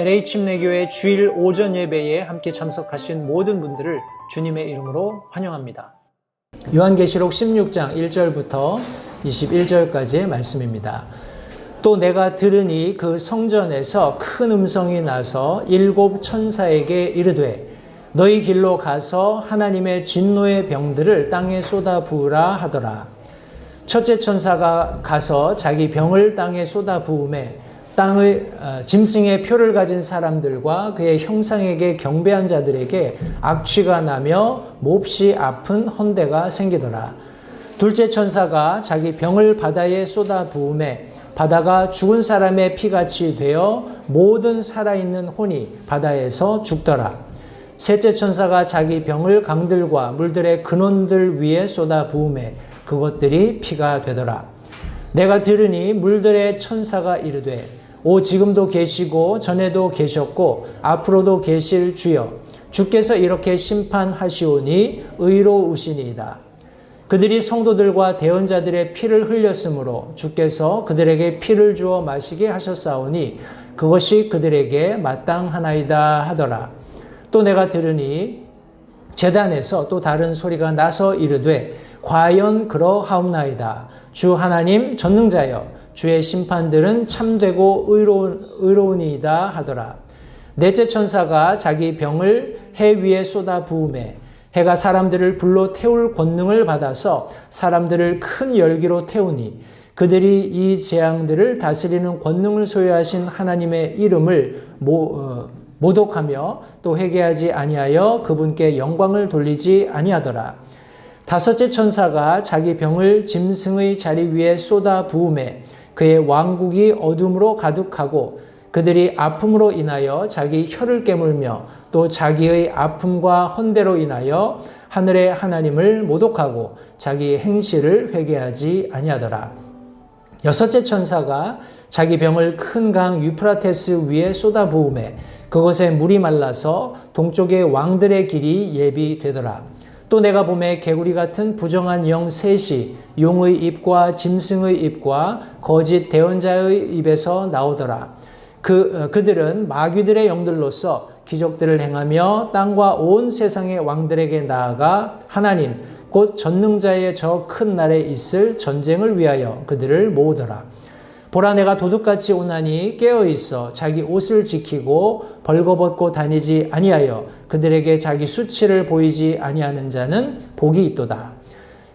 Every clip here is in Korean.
LA 침례교회 주일 오전 예배에 함께 참석하신 모든 분들을 주님의 이름으로 환영합니다. 요한계시록 16장 1절부터 21절까지의 말씀입니다. 또 내가 들으니 그 성전에서 큰 음성이 나서 7 천사에게 이르되 너희 길로 가서 하나님의 진노의 병들을 땅에 쏟아 부으라 하더라. 첫째 천사가 가서 자기 병을 땅에 쏟아 부음에 땅의 짐승의 표를 가진 사람들과 그의 형상에게 경배한 자들에게 악취가 나며 몹시 아픈 헌대가 생기더라. 둘째 천사가 자기 병을 바다에 쏟아 부음에 바다가 죽은 사람의 피같이 되어 모든 살아있는 혼이 바다에서 죽더라. 셋째 천사가 자기 병을 강들과 물들의 근원들 위에 쏟아 부음에 그것들이 피가 되더라. 내가 들으니 물들의 천사가 이르되 오 지금도 계시고 전에도 계셨고 앞으로도 계실 주여 주께서 이렇게 심판하시오니 의로우시니이다. 그들이 성도들과 대언자들의 피를 흘렸으므로 주께서 그들에게 피를 주어 마시게 하셨사오니 그것이 그들에게 마땅하나이다 하더라. 또 내가 들으니 제단에서 또 다른 소리가 나서 이르되 과연 그러하옵나이다. 주 하나님 전능자여 주의 심판들은 참되고 의로우니이다 하더라. 넷째 천사가 자기 병을 해 위에 쏟아 부음에 해가 사람들을 불로 태울 권능을 받아서 사람들을 큰 열기로 태우니 그들이 이 재앙들을 다스리는 권능을 소유하신 하나님의 이름을 모독하며 또 회개하지 아니하여 그분께 영광을 돌리지 아니하더라. 다섯째 천사가 자기 병을 짐승의 자리 위에 쏟아 부음에 그의 왕국이 어둠으로 가득하고 그들이 아픔으로 인하여 자기 혀를 깨물며 또 자기의 아픔과 헌대로 인하여 하늘의 하나님을 모독하고 자기 행실을 회개하지 아니하더라. 여섯째 천사가 자기 병을 큰 강 유프라테스 위에 쏟아 부음에 그것에 물이 말라서 동쪽의 왕들의 길이 예비되더라. 또 내가 보매 개구리 같은 부정한 영 셋이 용의 입과 짐승의 입과 거짓 대언자의 입에서 나오더라. 그들은 마귀들의 영들로서 기적들을 행하며 땅과 온 세상의 왕들에게 나아가 하나님 곧 전능자의 저 큰 날에 있을 전쟁을 위하여 그들을 모으더라. 보라 내가 도둑같이 오나니 깨어있어 자기 옷을 지키고 벌거벗고 다니지 아니하여 그들에게 자기 수치를 보이지 아니하는 자는 복이 있도다.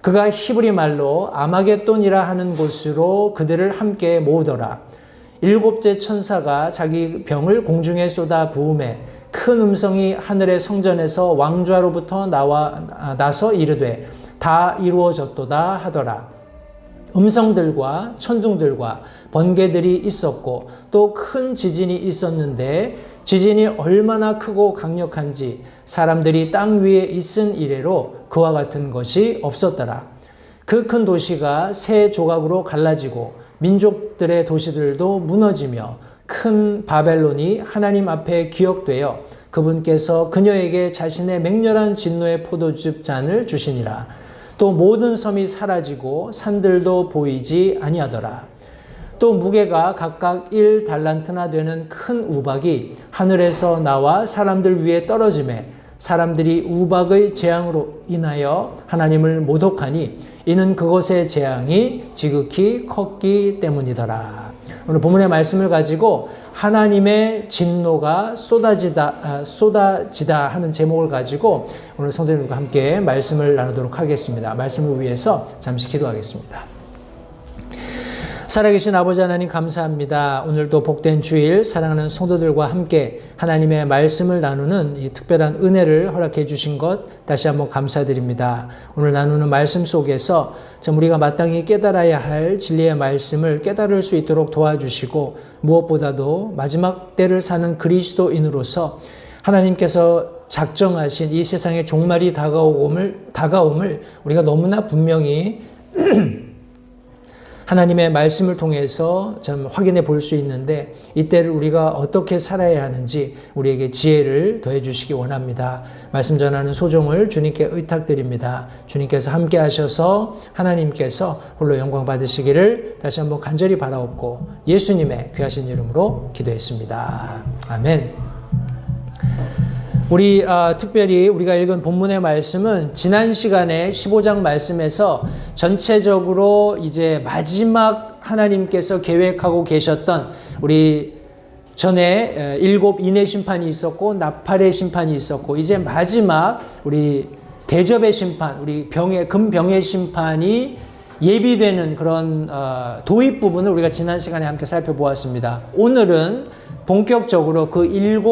그가 히브리 말로 아마겟돈이라 하는 곳으로 그들을 함께 모으더라. 일곱째 천사가 자기 병을 공중에 쏟아 부음에 큰 음성이 하늘의 성전에서 왕좌로부터 나서 이르되 다 이루어졌도다 하더라. 음성들과 천둥들과 번개들이 있었고 또 큰 지진이 있었는데 지진이 얼마나 크고 강력한지 사람들이 땅 위에 있은 이래로 그와 같은 것이 없었더라. 그 큰 도시가 세 조각으로 갈라지고 민족들의 도시들도 무너지며 큰 바벨론이 하나님 앞에 기억되어 그분께서 그녀에게 자신의 맹렬한 진노의 포도즙 잔을 주시니라. 또 모든 섬이 사라지고 산들도 보이지 아니하더라. 또 무게가 각각 1달란트나 되는 큰 우박이 하늘에서 나와 사람들 위에 떨어지매 사람들이 우박의 재앙으로 인하여 하나님을 모독하니 이는 그것의 재앙이 지극히 컸기 때문이더라. 오늘 본문의 말씀을 가지고 하나님의 진노가 쏟아지다 하는 제목을 가지고 오늘 성도님과 함께 말씀을 나누도록 하겠습니다. 말씀을 위해서 잠시 기도하겠습니다. 살아계신 아버지 하나님 감사합니다. 오늘도 복된 주일 사랑하는 성도들과 함께 하나님의 말씀을 나누는 이 특별한 은혜를 허락해 주신 것 다시 한번 감사드립니다. 오늘 나누는 말씀 속에서 참 우리가 마땅히 깨달아야 할 진리의 말씀을 깨달을 수 있도록 도와주시고 무엇보다도 마지막 때를 사는 그리스도인으로서 하나님께서 작정하신 이 세상의 종말이 다가옴을 우리가 너무나 분명히 하나님의 말씀을 통해서 좀 확인해 볼 수 있는데 이때를 우리가 어떻게 살아야 하는지 우리에게 지혜를 더해 주시기 원합니다. 말씀 전하는 소종을 주님께 의탁드립니다. 주님께서 함께 하셔서 하나님께서 홀로 영광 받으시기를 다시 한번 간절히 바라옵고 예수님의 귀하신 이름으로 기도했습니다. 아멘. 우리 특별히 우리가 읽은 본문의 말씀은 지난 시간에 15장 말씀에서 전체적으로 이제 마지막 하나님께서 계획하고 계셨던 우리 전에 7 인의 심판이 있었고 나팔의 심판이 있었고 이제 마지막 우리 대접의 심판, 우리 금병의 심판이 예비되는 그런 도입 부분을 우리가 지난 시간에 함께 살펴보았습니다. 오늘은 본격적으로 그 7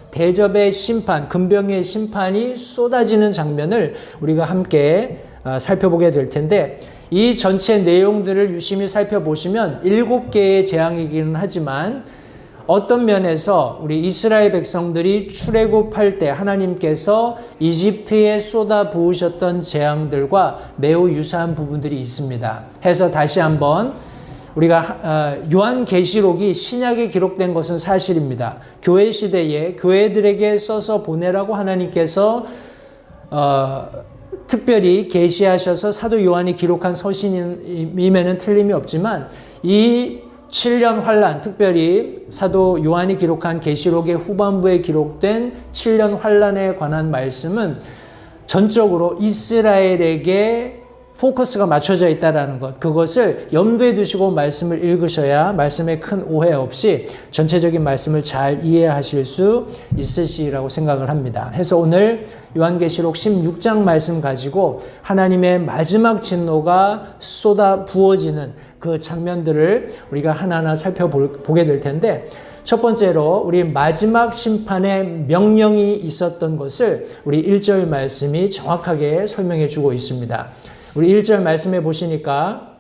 대접의 심판, 금병의 심판이 쏟아지는 장면을 우리가 함께 살펴보게 될 텐데 이 전체 내용들을 유심히 살펴보시면 7개의 재앙이기는 하지만 어떤 면에서 우리 이스라엘 백성들이 출애굽할 때 하나님께서 이집트에 쏟아 부으셨던 재앙들과 매우 유사한 부분들이 있습니다. 해서 다시 한번 우리가 요한계시록이 신약에 기록된 것은 사실입니다. 교회 시대에 교회들에게 써서 보내라고 하나님께서 특별히 계시하셔서 사도 요한이 기록한 서신임에는 틀림이 없지만 이 7년 환란, 특별히 사도 요한이 기록한 계시록의 후반부에 기록된 7년 환란에 관한 말씀은 전적으로 이스라엘에게 포커스가 맞춰져 있다는 것, 그것을 염두에 두시고 말씀을 읽으셔야 말씀에 큰 오해 없이 전체적인 말씀을 잘 이해하실 수 있으시라고 생각을 합니다. 해서 오늘 요한계시록 16장 말씀 가지고 하나님의 마지막 진노가 쏟아 부어지는 그 장면들을 우리가 하나하나 살펴보게 될 텐데 첫 번째로 우리 마지막 심판의 명령이 있었던 것을 우리 1절 말씀이 정확하게 설명해 주고 있습니다. 우리 1절 말씀해 보시니까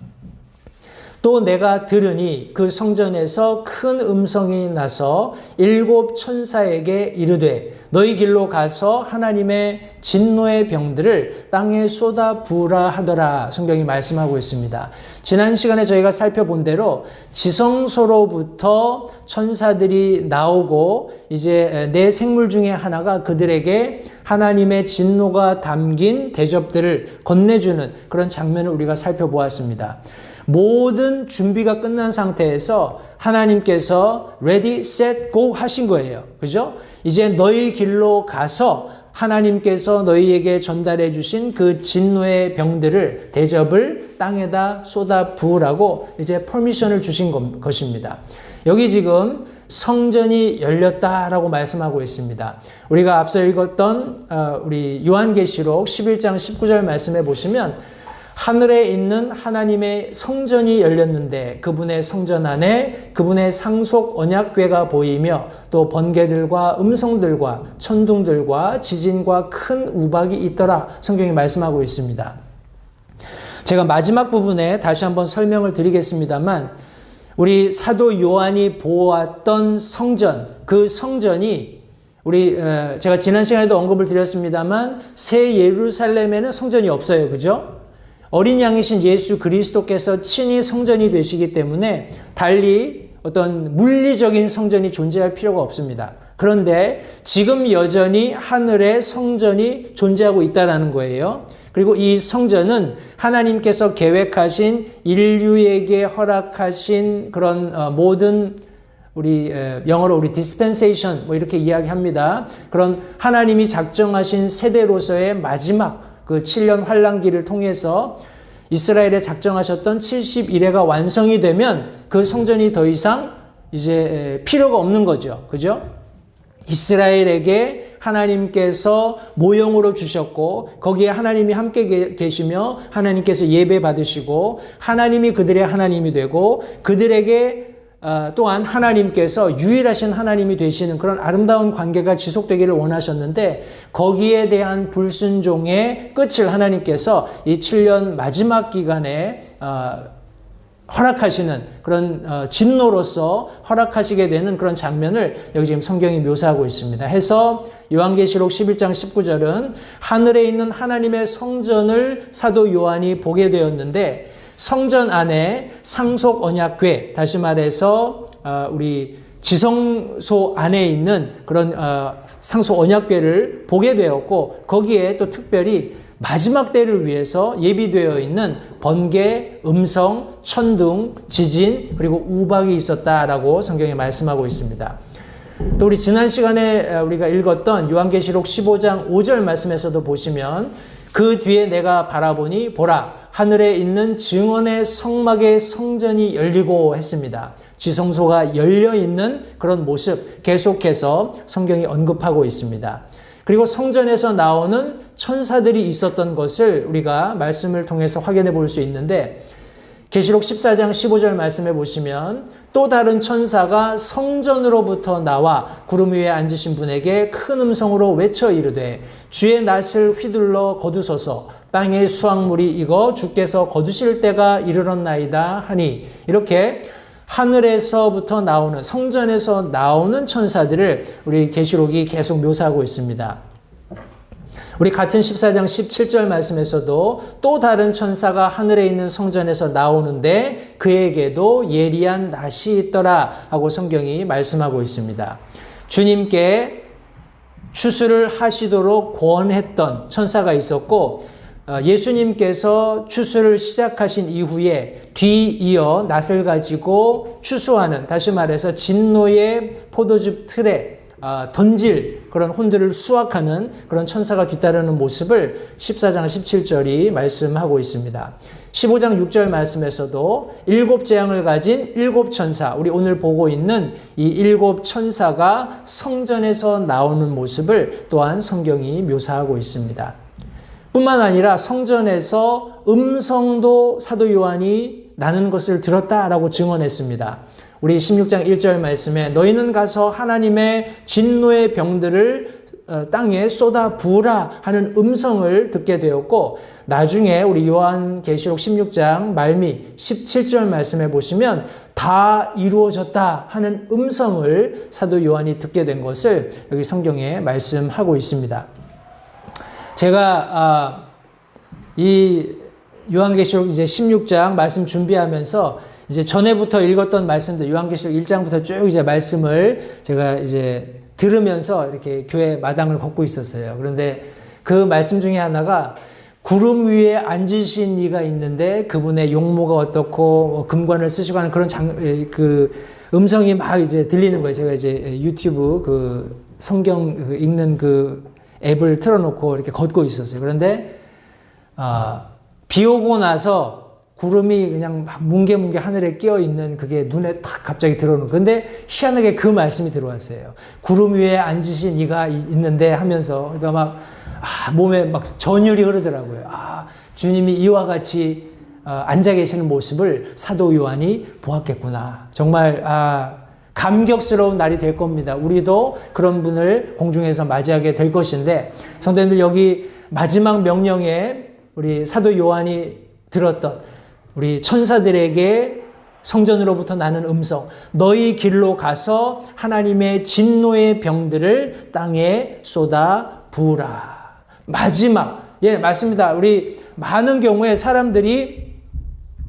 또 내가 들으니 그 성전에서 큰 음성이 나서 7 천사에게 이르되 너희 길로 가서 하나님의 진노의 병들을 땅에 쏟아 부으라 하더라. 성경이 말씀하고 있습니다. 지난 시간에 저희가 살펴본 대로 지성소로부터 천사들이 나오고 이제 네 생물 중에 하나가 그들에게 하나님의 진노가 담긴 대접들을 건네주는 그런 장면을 우리가 살펴보았습니다. 모든 준비가 끝난 상태에서 하나님께서 ready, set, go 하신 거예요. 그죠? 이제 너희 길로 가서 하나님께서 너희에게 전달해 주신 그 진노의 병들을 대접을 땅에다 쏟아 부으라고 이제 퍼미션을 주신 것입니다. 여기 지금 성전이 열렸다라고 말씀하고 있습니다. 우리가 앞서 읽었던 우리 요한계시록 11장 19절 말씀해 보시면 하늘에 있는 하나님의 성전이 열렸는데 그분의 성전 안에 그분의 상속 언약궤가 보이며 또 번개들과 음성들과 천둥들과 지진과 큰 우박이 있더라. 성경이 말씀하고 있습니다. 제가 마지막 부분에 다시 한번 설명을 드리겠습니다만 우리 사도 요한이 보았던 성전, 그 성전이 제가 지난 시간에도 언급을 드렸습니다만 새 예루살렘에는 성전이 없어요. 그죠? 어린 양이신 예수 그리스도께서 친히 성전이 되시기 때문에 달리 어떤 물리적인 성전이 존재할 필요가 없습니다. 그런데 지금 여전히 하늘에 성전이 존재하고 있다는 거예요. 그리고 이 성전은 하나님께서 계획하신 인류에게 허락하신 그런 모든 영어로 우리 dispensation 이렇게 이야기합니다. 그런 하나님이 작정하신 세대로서의 마지막 그 7년 환란기를 통해서 이스라엘에 작정하셨던 70일회가 완성이 되면 그 성전이 더 이상 이제 필요가 없는 거죠. 그죠? 이스라엘에게 하나님께서 모형으로 주셨고 거기에 하나님이 함께 계시며 하나님께서 예배 받으시고 하나님이 그들의 하나님이 되고 그들에게 또한 하나님께서 유일하신 하나님이 되시는 그런 아름다운 관계가 지속되기를 원하셨는데 거기에 대한 불순종의 끝을 하나님께서 이 7년 마지막 기간에 허락하시는 그런 진노로서 허락하시게 되는 그런 장면을 여기 지금 성경이 묘사하고 있습니다. 해서 요한계시록 11장 19절은 하늘에 있는 하나님의 성전을 사도 요한이 보게 되었는데 성전 안에 상속 언약궤, 다시 말해서 우리 지성소 안에 있는 그런 상속 언약궤를 보게 되었고, 거기에 또 특별히 마지막 때를 위해서 예비되어 있는 번개, 음성, 천둥, 지진, 그리고 우박이 있었다라고 성경에 말씀하고 있습니다. 또 우리 지난 시간에 우리가 읽었던 요한계시록 15장 5절 말씀에서도 보시면, 그 뒤에 내가 바라보니 보라, 하늘에 있는 증언의 성막의 성전이 열리고 했습니다. 지성소가 열려있는 그런 모습 계속해서 성경이 언급하고 있습니다. 그리고 성전에서 나오는 천사들이 있었던 것을 우리가 말씀을 통해서 확인해 볼 수 있는데, 계시록 14장 15절 말씀해 보시면 또 다른 천사가 성전으로부터 나와 구름 위에 앉으신 분에게 큰 음성으로 외쳐 이르되 주의 낫을 휘둘러 거두소서, 땅의 수확물이 익어 주께서 거두실 때가 이르렀나이다 하니, 이렇게 하늘에서부터 나오는, 성전에서 나오는 천사들을 우리 계시록이 계속 묘사하고 있습니다. 우리 같은 14장 17절 말씀에서도 또 다른 천사가 하늘에 있는 성전에서 나오는데 그에게도 예리한 낫이 있더라 하고 성경이 말씀하고 있습니다. 주님께 추수를 하시도록 권했던 천사가 있었고, 예수님께서 추수를 시작하신 이후에 뒤이어 낫을 가지고 추수하는, 다시 말해서 진노의 포도즙 틀에 던질 그런 혼들을 수확하는 그런 천사가 뒤따르는 모습을 14장 17절이 말씀하고 있습니다. 15장 6절 말씀에서도 7 재앙을 가진 7 천사, 우리 오늘 보고 있는 이 7 천사가 성전에서 나오는 모습을 또한 성경이 묘사하고 있습니다. 뿐만 아니라 성전에서 음성도 사도 요한이 나는 것을 들었다라고 증언했습니다. 우리 16장 1절 말씀에 너희는 가서 하나님의 진노의 병들을 땅에 쏟아 부으라 하는 음성을 듣게 되었고, 나중에 우리 요한계시록 16장 말미 17절 말씀에 보시면 다 이루어졌다 하는 음성을 사도 요한이 듣게 된 것을 여기 성경에 말씀하고 있습니다. 제가 이 요한계시록 이제 16장 말씀 준비하면서 이제 전에부터 읽었던 말씀들, 요한계시록 1장부터 쭉 이제 말씀을 제가 이제 들으면서 이렇게 교회 마당을 걷고 있었어요. 그런데 그 말씀 중에 하나가 구름 위에 앉으신 이가 있는데 그분의 용모가 어떻고 금관을 쓰시고 하는 그런 그 음성이 막 이제 들리는 거예요. 제가 이제 유튜브 그 성경 읽는 그 앱을 틀어놓고 이렇게 걷고 있었어요. 그런데 비 오고 나서 구름이 그냥 막 뭉게뭉게 하늘에 끼어 있는 그게 눈에 탁 갑자기 들어오는. 근데 희한하게 그 말씀이 들어왔어요. 구름 위에 앉으신 이가 있는데 하면서, 그러니까 막 몸에 막 전율이 흐르더라고요. 주님이 이와 같이 앉아 계시는 모습을 사도 요한이 보았겠구나. 정말 감격스러운 날이 될 겁니다. 우리도 그런 분을 공중에서 맞이하게 될 것인데, 성도님들, 여기 마지막 명령에 우리 사도 요한이 들었던 우리 천사들에게 성전으로부터 나는 음성, 너희 길로 가서 하나님의 진노의 병들을 땅에 쏟아 부으라. 마지막, 맞습니다. 우리 많은 경우에 사람들이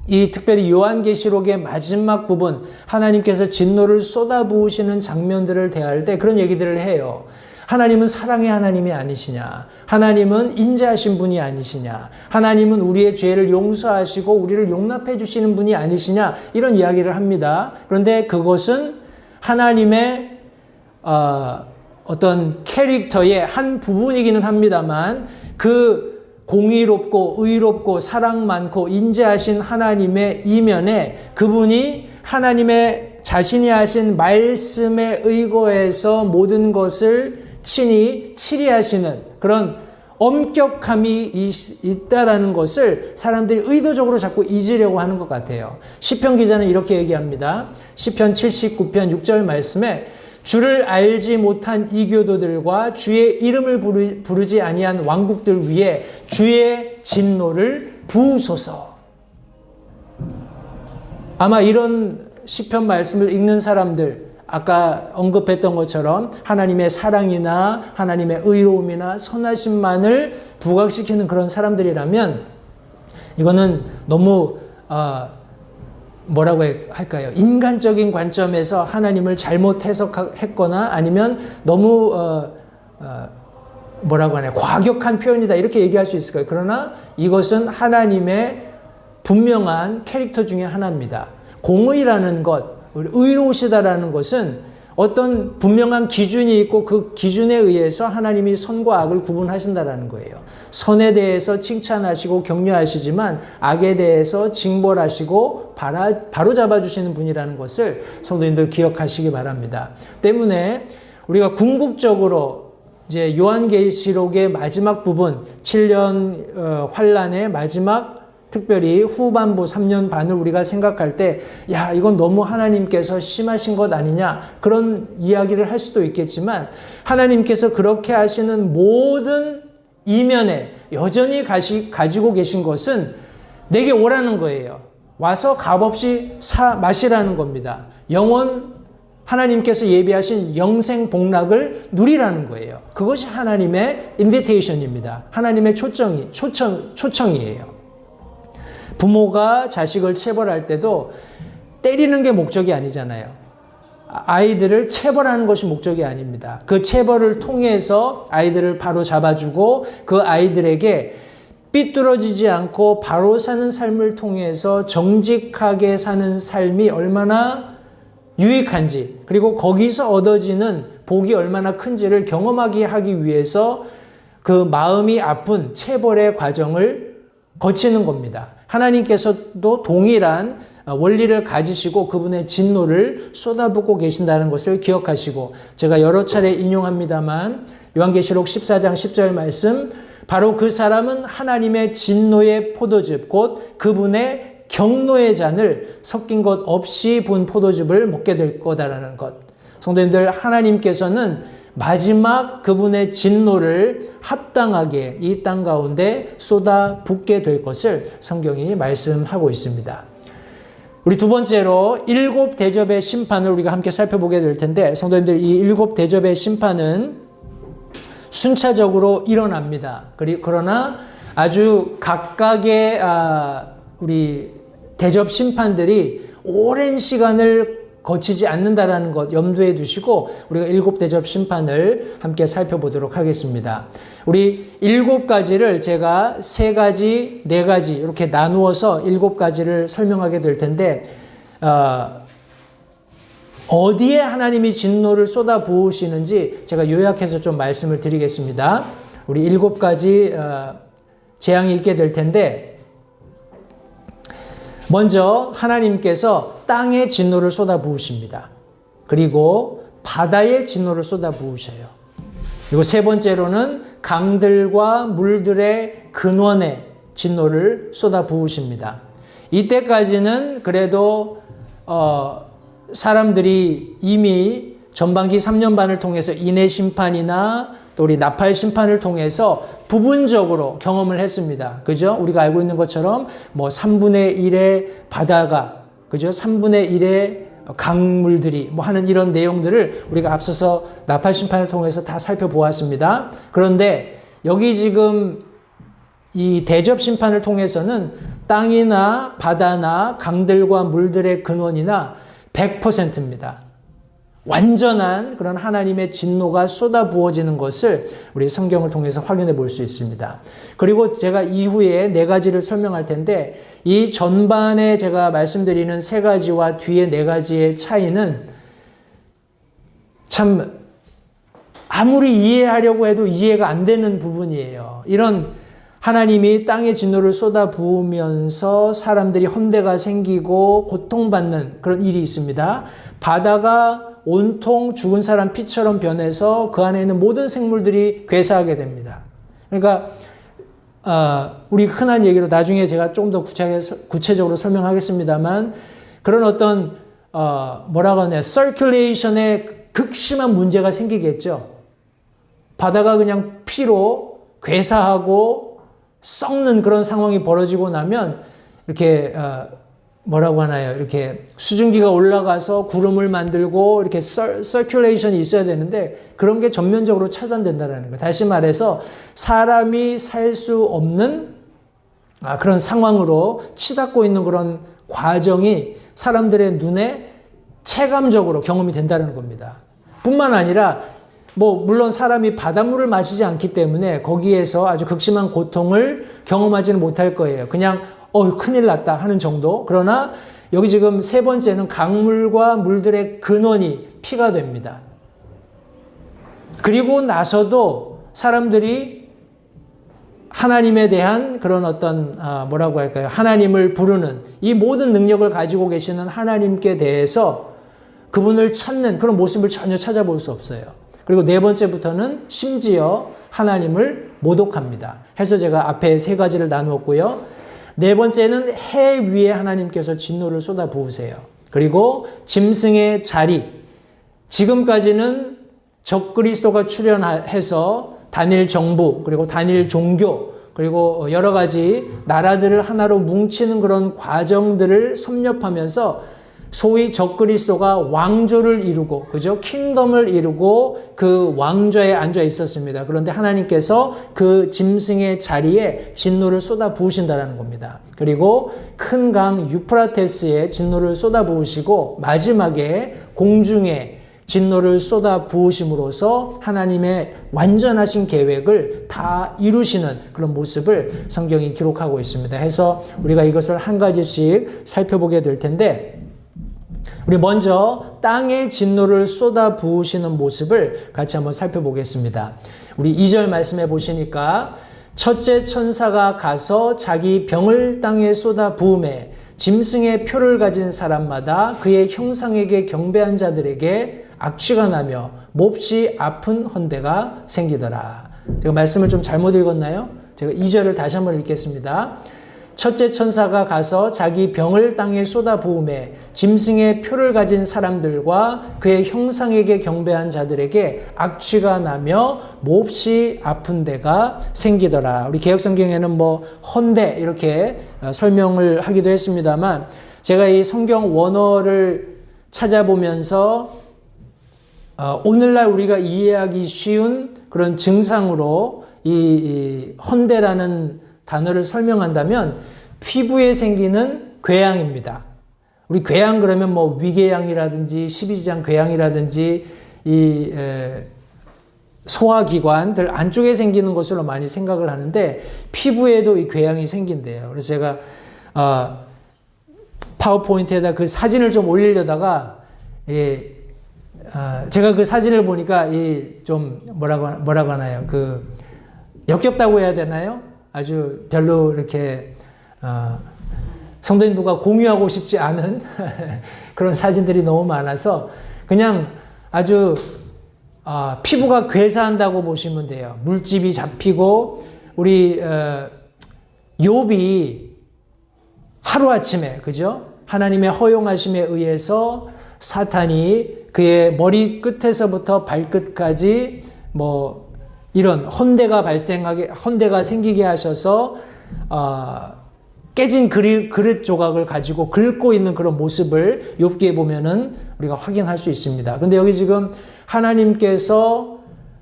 이 특별히 요한계시록의 마지막 부분, 하나님께서 진노를 쏟아부으시는 장면들을 대할 때 그런 얘기들을 해요. 하나님은 사랑의 하나님이 아니시냐? 하나님은 인자하신 분이 아니시냐? 하나님은 우리의 죄를 용서하시고 우리를 용납해 주시는 분이 아니시냐? 이런 이야기를 합니다. 그런데 그것은 하나님의 어떤 캐릭터의 한 부분이기는 합니다만, 그 공의롭고 의롭고 사랑 많고 인자하신 하나님의 이면에 그분이 하나님의 자신이 하신 말씀에 의거해서 모든 것을 친히 치리하시는 그런 엄격함이 있다라는 것을 사람들이 의도적으로 자꾸 잊으려고 하는 것 같아요. 시편 기자는 이렇게 얘기합니다. 시편 79편 6절 말씀에 주를 알지 못한 이교도들과 주의 이름을 부르지 아니한 왕국들 위에 주의 진노를 부으소서. 아마 이런 시편 말씀을 읽는 사람들, 아까 언급했던 것처럼 하나님의 사랑이나 하나님의 의로움이나 선하심만을 부각시키는 그런 사람들이라면 이거는 너무 뭐라고 할까요? 인간적인 관점에서 하나님을 잘못 해석했거나 아니면 너무 뭐라고 하나요? 과격한 표현이다 이렇게 얘기할 수 있을 거예요. 그러나 이것은 하나님의 분명한 캐릭터 중에 하나입니다. 공의라는 것, 의로우시다라는 것은 어떤 분명한 기준이 있고 그 기준에 의해서 하나님이 선과 악을 구분하신다라는 거예요. 선에 대해서 칭찬하시고 격려하시지만 악에 대해서 징벌하시고 바로 잡아주시는 분이라는 것을 성도님들 기억하시기 바랍니다. 때문에 우리가 궁극적으로 이제 요한계시록의 마지막 부분 7년 환란의 마지막 특별히 후반부 3년 반을 우리가 생각할 때 야 이건 너무 하나님께서 심하신 것 아니냐 그런 이야기를 할 수도 있겠지만 하나님께서 그렇게 하시는 모든 이면에 여전히 가지고 계신 것은 내게 오라는 거예요. 와서 값없이 마시라는 겁니다. 하나님께서 예비하신 영생 복락을 누리라는 거예요. 그것이 하나님의 인비테이션입니다. 하나님의 초청이에요. 부모가 자식을 체벌할 때도 때리는 게 목적이 아니잖아요. 아이들을 체벌하는 것이 목적이 아닙니다. 그 체벌을 통해서 아이들을 바로 잡아주고 그 아이들에게 삐뚤어지지 않고 바로 사는 삶을 통해서 정직하게 사는 삶이 얼마나 유익한지 그리고 거기서 얻어지는 복이 얼마나 큰지를 경험하게 하기 위해서 그 마음이 아픈 체벌의 과정을 거치는 겁니다. 하나님께서도 동일한 원리를 가지시고 그분의 진노를 쏟아붓고 계신다는 것을 기억하시고 제가 여러 차례 인용합니다만 요한계시록 14장 10절 말씀 바로 그 사람은 하나님의 진노의 포도즙 곧 그분의 경노의 잔을 섞인 것 없이 부은 포도즙을 먹게 될 거다라는 것. 성도님들 하나님께서는 마지막 그분의 진노를 합당하게 이 땅 가운데 쏟아붓게 될 것을 성경이 말씀하고 있습니다. 우리 두 번째로 7 대접의 심판을 우리가 함께 살펴보게 될 텐데 성도님들 이 7 대접의 심판은 순차적으로 일어납니다. 그러나 아주 각각의 우리 대접 심판들이 오랜 시간을 거치지 않는다라는 것 염두에 두시고 우리가 7 대접 심판을 함께 살펴보도록 하겠습니다. 우리 7가지를 제가 3가지, 4가지 이렇게 나누어서 7가지를 설명하게 될 텐데 어디에 하나님이 진노를 쏟아 부으시는지 제가 요약해서 좀 말씀을 드리겠습니다. 우리 7가지 재앙이 있게 될 텐데 먼저 하나님께서 땅에 진노를 쏟아 부으십니다. 그리고 바다에 진노를 쏟아 부으셔요. 그리고 세 번째로는 강들과 물들의 근원에 진노를 쏟아 부으십니다. 이때까지는 그래도 사람들이 이미 전반기 3년 반을 통해서 인해 심판이나 또 우리 나팔 심판을 통해서 부분적으로 경험을 했습니다. 그죠? 우리가 알고 있는 것처럼 뭐 3분의 1의 바다가, 그죠? 3분의 1의 강물들이 뭐 하는 이런 내용들을 우리가 앞서서 나팔 심판을 통해서 다 살펴보았습니다. 그런데 여기 지금 이 대접 심판을 통해서는 땅이나 바다나 강들과 물들의 근원이나 100%입니다. 완전한 그런 하나님의 진노가 쏟아 부어지는 것을 우리 성경을 통해서 확인해 볼 수 있습니다. 그리고 제가 이후에 4가지를 설명할 텐데 이 전반에 제가 말씀드리는 3가지와 뒤에 4가지의 차이는 참 아무리 이해하려고 해도 이해가 안 되는 부분이에요. 이런 하나님이 땅에 진노를 쏟아 부으면서 사람들이 헌대가 생기고 고통받는 그런 일이 있습니다. 바다가 온통 죽은 사람 피처럼 변해서 그 안에 있는 모든 생물들이 괴사하게 됩니다. 그러니까 우리 흔한 얘기로 나중에 제가 좀 더 구체적으로 설명하겠습니다만 그런 어떤 뭐라고 하냐 서큘레이션에 극심한 문제가 생기겠죠. 바다가 그냥 피로 괴사하고 썩는 그런 상황이 벌어지고 나면 이렇게 뭐라고 하나요? 이렇게 수증기가 올라가서 구름을 만들고 이렇게 서큘레이션이 있어야 되는데 그런 게 전면적으로 차단된다는 거예요. 다시 말해서 사람이 살 수 없는 그런 상황으로 치닫고 있는 그런 과정이 사람들의 눈에 체감적으로 경험이 된다는 겁니다. 뿐만 아니라 물론 사람이 바닷물을 마시지 않기 때문에 거기에서 아주 극심한 고통을 경험하지는 못할 거예요. 그냥 큰일 났다 하는 정도. 그러나 여기 지금 세 번째는 강물과 물들의 근원이 피가 됩니다. 그리고 나서도 사람들이 하나님에 대한 그런 어떤 뭐라고 할까요? 하나님을 부르는 이 모든 능력을 가지고 계시는 하나님께 대해서 그분을 찾는 그런 모습을 전혀 찾아볼 수 없어요. 그리고 네 번째부터는 심지어 하나님을 모독합니다. 해서 제가 앞에 세 가지를 나누었고요. 네 번째는 해 위에 하나님께서 진노를 쏟아 부으세요. 그리고 짐승의 자리. 지금까지는 적그리스도가 출현해서 단일 정부, 그리고 단일 종교, 그리고 여러 가지 나라들을 하나로 뭉치는 그런 과정들을 섭렵하면서 소위 적그리스도가 왕조를 이루고, 그죠? 킹덤을 이루고 그 왕좌에 앉아 있었습니다. 그런데 하나님께서 그 짐승의 자리에 진노를 쏟아 부으신다는 겁니다. 그리고 큰 강 유프라테스에 진노를 쏟아 부으시고 마지막에 공중에 진노를 쏟아 부으심으로써 하나님의 완전하신 계획을 다 이루시는 그런 모습을 성경이 기록하고 있습니다. 해서 우리가 이것을 한 가지씩 살펴보게 될 텐데, 우리 먼저 땅에 진노를 쏟아 부으시는 모습을 같이 한번 살펴보겠습니다. 우리 2절 말씀해 보시니까 첫째 천사가 가서 자기 병을 땅에 쏟아 부으매 짐승의 표를 가진 사람마다 그의 형상에게 경배한 자들에게 악취가 나며 몹시 아픈 헌대가 생기더라. 제가 말씀을 좀 잘못 읽었나요? 제가 2절을 다시 한번 읽겠습니다. 첫째 천사가 가서 자기 병을 땅에 쏟아 부으매 짐승의 표를 가진 사람들과 그의 형상에게 경배한 자들에게 악취가 나며 몹시 아픈 데가 생기더라. 우리 개역성경에는 헌대 이렇게 설명을 하기도 했습니다만, 제가 이 성경 원어를 찾아보면서 오늘날 우리가 이해하기 쉬운 그런 증상으로 이 헌대라는 단어를 설명한다면 피부에 생기는 궤양입니다. 우리 궤양 그러면 위궤양이라든지 십이지장 궤양이라든지 이 소화기관들 안쪽에 생기는 것으로 많이 생각을 하는데 피부에도 이 궤양이 생긴대요. 그래서 제가 파워포인트에다 그 사진을 좀 올리려다가 제가 그 사진을 보니까 좀 뭐라고 하나요? 역겹다고 해야 되나요? 아주 별로 이렇게 성도님들과 공유하고 싶지 않은 그런 사진들이 너무 많아서 그냥 아주 피부가 괴사한다고 보시면 돼요. 물집이 잡히고 우리 욥이 하루아침에, 그죠? 하나님의 허용하심에 의해서 사탄이 그의 머리 끝에서부터 발끝까지 이런 헌대가 생기게 하셔서 깨진 그릇 조각을 가지고 긁고 있는 그런 모습을 욥기에 보면은 우리가 확인할 수 있습니다. 근데 여기 지금 하나님께서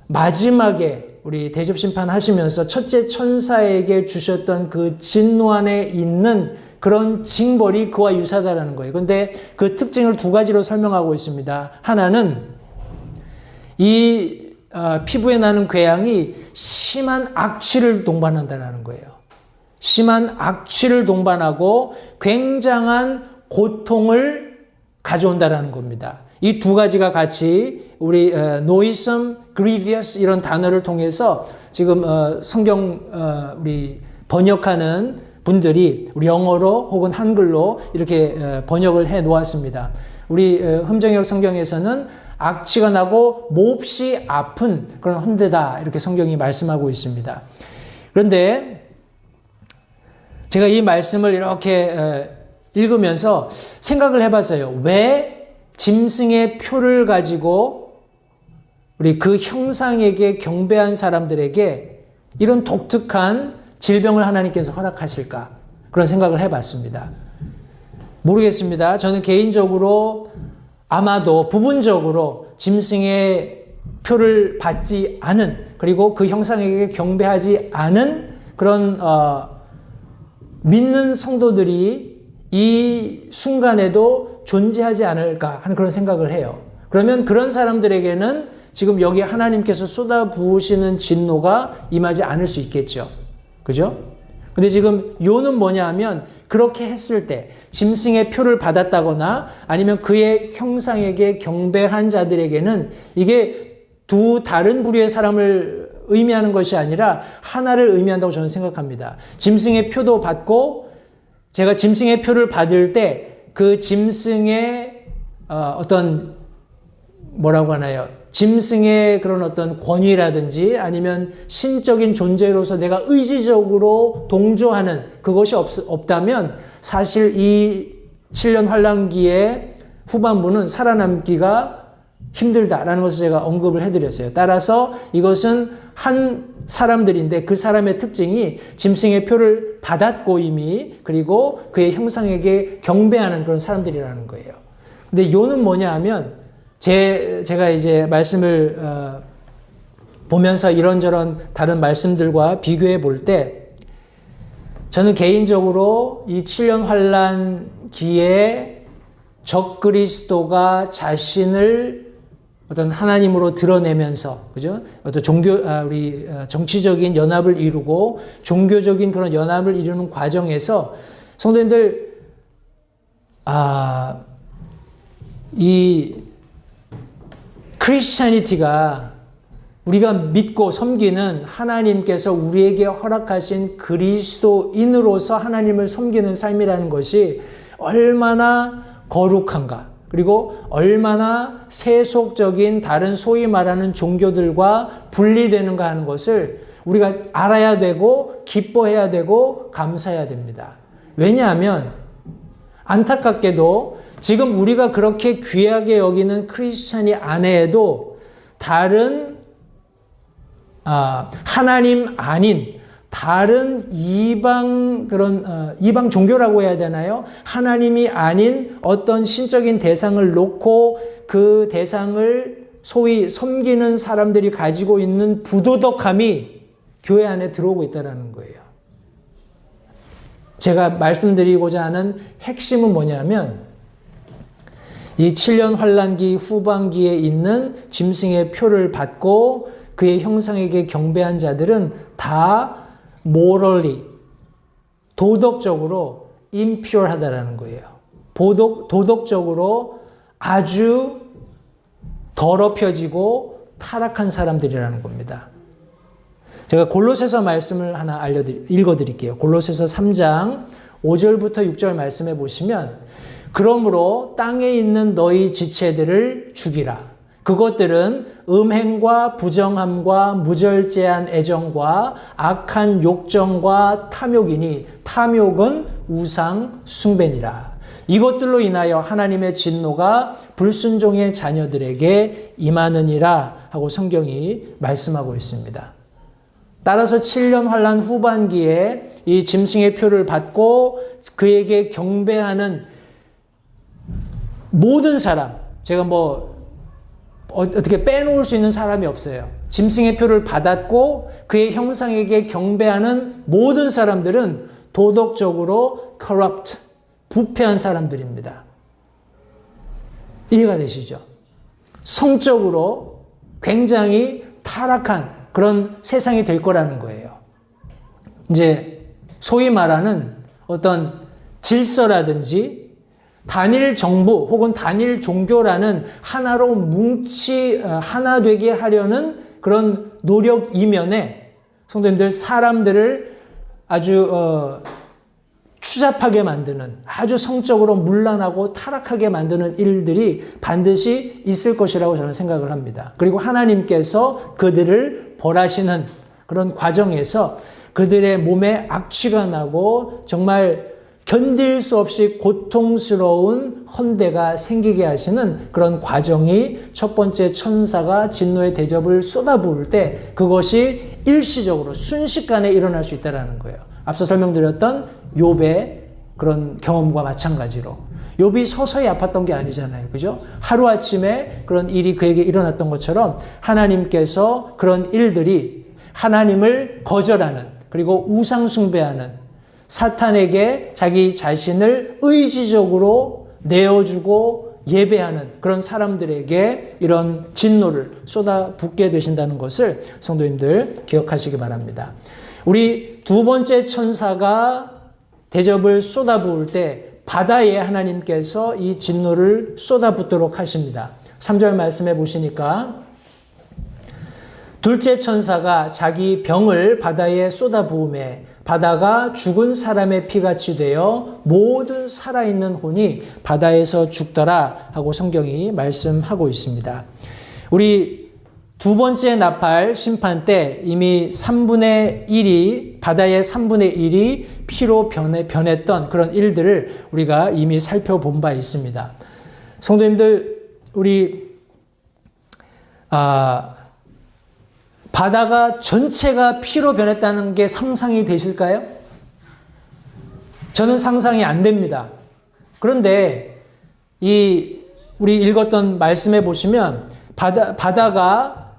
마지막에 우리 대접 심판하시면서 첫째 천사에게 주셨던 그 진노 안에 있는 그런 징벌이 그와 유사하다는 거예요. 그런데 그 특징을 두 가지로 설명하고 있습니다. 하나는 이 피부에 나는 궤양이 심한 악취를 동반한다는 거예요. 심한 악취를 동반하고 굉장한 고통을 가져온다는 겁니다. 이 두 가지가 같이 우리 noisome, grievous 이런 단어를 통해서 지금 성경 우리 번역하는 분들이 우리 영어로 혹은 한글로 이렇게 번역을 해 놓았습니다. 우리 흠정역 성경에서는 악취가 나고 몹시 아픈 그런 헌대다 이렇게 성경이 말씀하고 있습니다. 그런데 제가 이 말씀을 이렇게 읽으면서 생각을 해봤어요. 왜 짐승의 표를 가지고 우리 그 형상에게 경배한 사람들에게 이런 독특한 질병을 하나님께서 허락하실까? 그런 생각을 해봤습니다. 모르겠습니다. 저는 개인적으로 아마도 부분적으로 짐승의 표를 받지 않은, 그리고 그 형상에게 경배하지 않은 그런 믿는 성도들이 이 순간에도 존재하지 않을까 하는 그런 생각을 해요. 그러면 그런 사람들에게는 지금 여기 하나님께서 쏟아부으시는 진노가 임하지 않을 수 있겠죠. 그죠? 근데 지금 요는 뭐냐 하면 그렇게 했을 때 짐승의 표를 받았다거나 아니면 그의 형상에게 경배한 자들에게는 이게 두 다른 부류의 사람을 의미하는 것이 아니라 하나를 의미한다고 저는 생각합니다. 짐승의 표도 받고 제가 짐승의 표를 받을 때 그 짐승의 어떤 뭐라고 하나요? 짐승의 그런 어떤 권위라든지 아니면 신적인 존재로서 내가 의지적으로 동조하는 그것이 없다면 사실 이 7년 환란기의 후반부는 살아남기가 힘들다라는 것을 제가 언급을 해드렸어요. 따라서 이것은 한 사람들인데 그 사람의 특징이 짐승의 표를 받았고 이미 그리고 그의 형상에게 경배하는 그런 사람들이라는 거예요. 근데 요는 뭐냐 하면 제가 이제 말씀을 보면서 이런저런 다른 말씀들과 비교해 볼 때 저는 개인적으로 이 7년 환란기에 적그리스도가 자신을 어떤 하나님으로 드러내면서, 그죠? 어떤 우리 정치적인 연합을 이루고 종교적인 그런 연합을 이루는 과정에서 성도님들, 이 크리스찬이티가 우리가 믿고 섬기는 하나님께서 우리에게 허락하신 그리스도인으로서 하나님을 섬기는 삶이라는 것이 얼마나 거룩한가. 그리고 얼마나 세속적인 다른 소위 말하는 종교들과 분리되는가 하는 것을 우리가 알아야 되고 기뻐해야 되고 감사해야 됩니다. 왜냐하면 안타깝게도 지금 우리가 그렇게 귀하게 여기는 크리스찬이 안에도 다른 하나님 아닌 다른 이방 종교라고 해야 되나요? 하나님이 아닌 어떤 신적인 대상을 놓고 그 대상을 소위 섬기는 사람들이 가지고 있는 부도덕함이 교회 안에 들어오고 있다는 거예요. 제가 말씀드리고자 하는 핵심은 뭐냐면 이 7년 환란기 후반기에 있는 짐승의 표를 받고 그의 형상에게 경배한 자들은 다 morally, 도덕적으로 impure하다라는 거예요. 도덕적으로 아주 더럽혀지고 타락한 사람들이라는 겁니다. 제가 골로새서 말씀을 하나 읽어드릴게요. 골로새서 3장 5절부터 6절 말씀해 보시면 그러므로 땅에 있는 너희 지체들을 죽이라. 그것들은 음행과 부정함과 무절제한 애정과 악한 욕정과 탐욕이니 탐욕은 우상 숭배니라. 이것들로 인하여 하나님의 진노가 불순종의 자녀들에게 임하느니라 하고 성경이 말씀하고 있습니다. 따라서 7년 환란 후반기에 이 짐승의 표를 받고 그에게 경배하는 모든 사람, 제가 어떻게 빼놓을 수 있는 사람이 없어요. 짐승의 표를 받았고 그의 형상에게 경배하는 모든 사람들은 도덕적으로 corrupt, 부패한 사람들입니다. 이해가 되시죠? 성적으로 굉장히 타락한 그런 세상이 될 거라는 거예요. 이제 소위 말하는 어떤 질서라든지 단일 정부 혹은 단일 종교라는 하나로 하나 되게 하려는 그런 노력 이면에 성도님들 사람들을 아주 추잡하게 만드는 아주 성적으로 문란하고 타락하게 만드는 일들이 반드시 있을 것이라고 저는 생각을 합니다. 그리고 하나님께서 그들을 벌하시는 그런 과정에서 그들의 몸에 악취가 나고 정말 견딜 수 없이 고통스러운 헌대가 생기게 하시는 그런 과정이 첫 번째 천사가 진노의 대접을 쏟아부을 때 그것이 일시적으로 순식간에 일어날 수 있다는 거예요. 앞서 설명드렸던 욥의 그런 경험과 마찬가지로 욥이 서서히 아팠던 게 아니잖아요. 그죠? 하루아침에 그런 일이 그에게 일어났던 것처럼 하나님께서 그런 일들이 하나님을 거절하는 그리고 우상 숭배하는 사탄에게 자기 자신을 의지적으로 내어주고 예배하는 그런 사람들에게 이런 진노를 쏟아붓게 되신다는 것을 성도님들 기억하시기 바랍니다. 우리 두 번째 천사가 대접을 쏟아부을 때 바다에 하나님께서 이 진노를 쏟아붓도록 하십니다. 3절 말씀해 보시니까 둘째 천사가 자기 병을 바다에 쏟아부음에 바다가 죽은 사람의 피같이 되어 모든 살아있는 혼이 바다에서 죽더라 하고 성경이 말씀하고 있습니다. 우리 두 번째 나팔 심판 때 이미 3분의 1이 바다의 3분의 1이 피로 변했던 그런 일들을 우리가 이미 살펴본 바 있습니다. 성도님들 우리 바다가 전체가 피로 변했다는 게 상상이 되실까요? 저는 상상이 안 됩니다. 그런데 우리 읽었던 말씀에 보시면 바다가